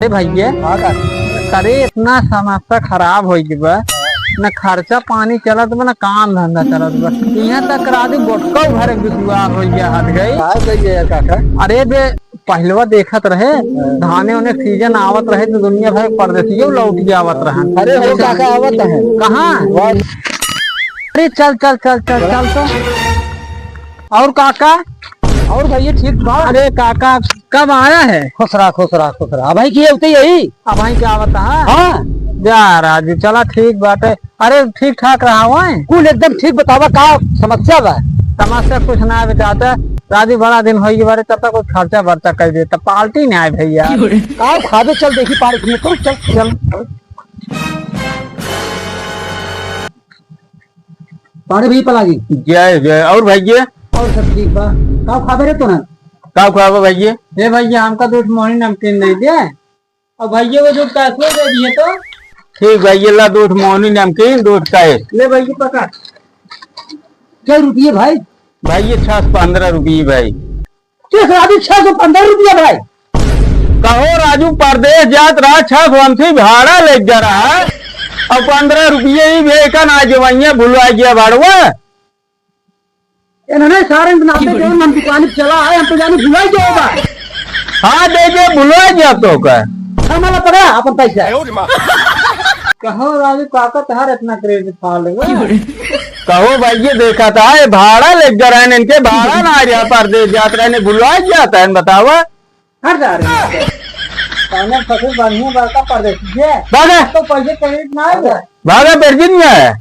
अरे भैया अरे इतना समस्या खराब हो गई न खर्चा पानी चलत बा न काम धंधा चलत बा। यहाँ तक राजी गोटका भरे दुआर हो गया हट गई। अरे बे पहलवा देखत रहे धाने उन्हें सीजन आवत रहे तो दुनिया भर परदेसियों लौट आवत रहे। अरे वो काका आवत है कहाँ? अरे चल चल चल चल चल तो। और काका और भैया ठीक बा। अरे काका कब आया है? खुश रहा भाई की होते यही अब भाई क्या बता? हाँ जा राजू चला ठीक बात है। अरे ठीक ठाक रहा हुआ है कुल एकदम ठीक बतावा का समस्या बा। समस्या कुछ ना बेचाता राजू बड़ा दिन हो बारे तब तक कुछ खर्चा बर्चा कर देता पार्टी नहीं आए भैया। का खावे चल देखी पार्क में तो चल चल पानी भी पलागी। जय जय। और भैया और सब ठीक बा। का खावे रे तो ना का खुआबा भैया? हे भैया हमका दूध मोहनी नमकीन दे दिया और भैया वो दूध कैसे दे दिए तो ठीक भैया ला दूध मोहनी नमकीन दूध का ले भैया पका। क्या रुपये भाई? भैया 615 रुपये भाई। राजू 615 रुपया भाई। कहो राजू परदेश जात रहा 6 भाड़ा ले जा रहा और 15 रुपये ही भेका ना जवैया भुलवा गया भाड़वा। इन्होंने सारे नाते जो हम दुकान चला है हम तो जाने भुलाई गया होगा। हाँ दे दे भुलवा गया तो का हमारा पड़ा अपन पैसा। कहो राजू काका तहार इतना क्रेडिट खा ले कहो भैया देखा था ये भाड़ा ले जा रहे हैं इनके भाड़ा ना आ रहा परदेश जात रहे भुलवा जाता है बतावा। हट जा रहे हैं फसल बढ़िया बड़का परदेश भागा तो पैसे क्रेडिट ना आएगा। भागा वर्जिनिया है।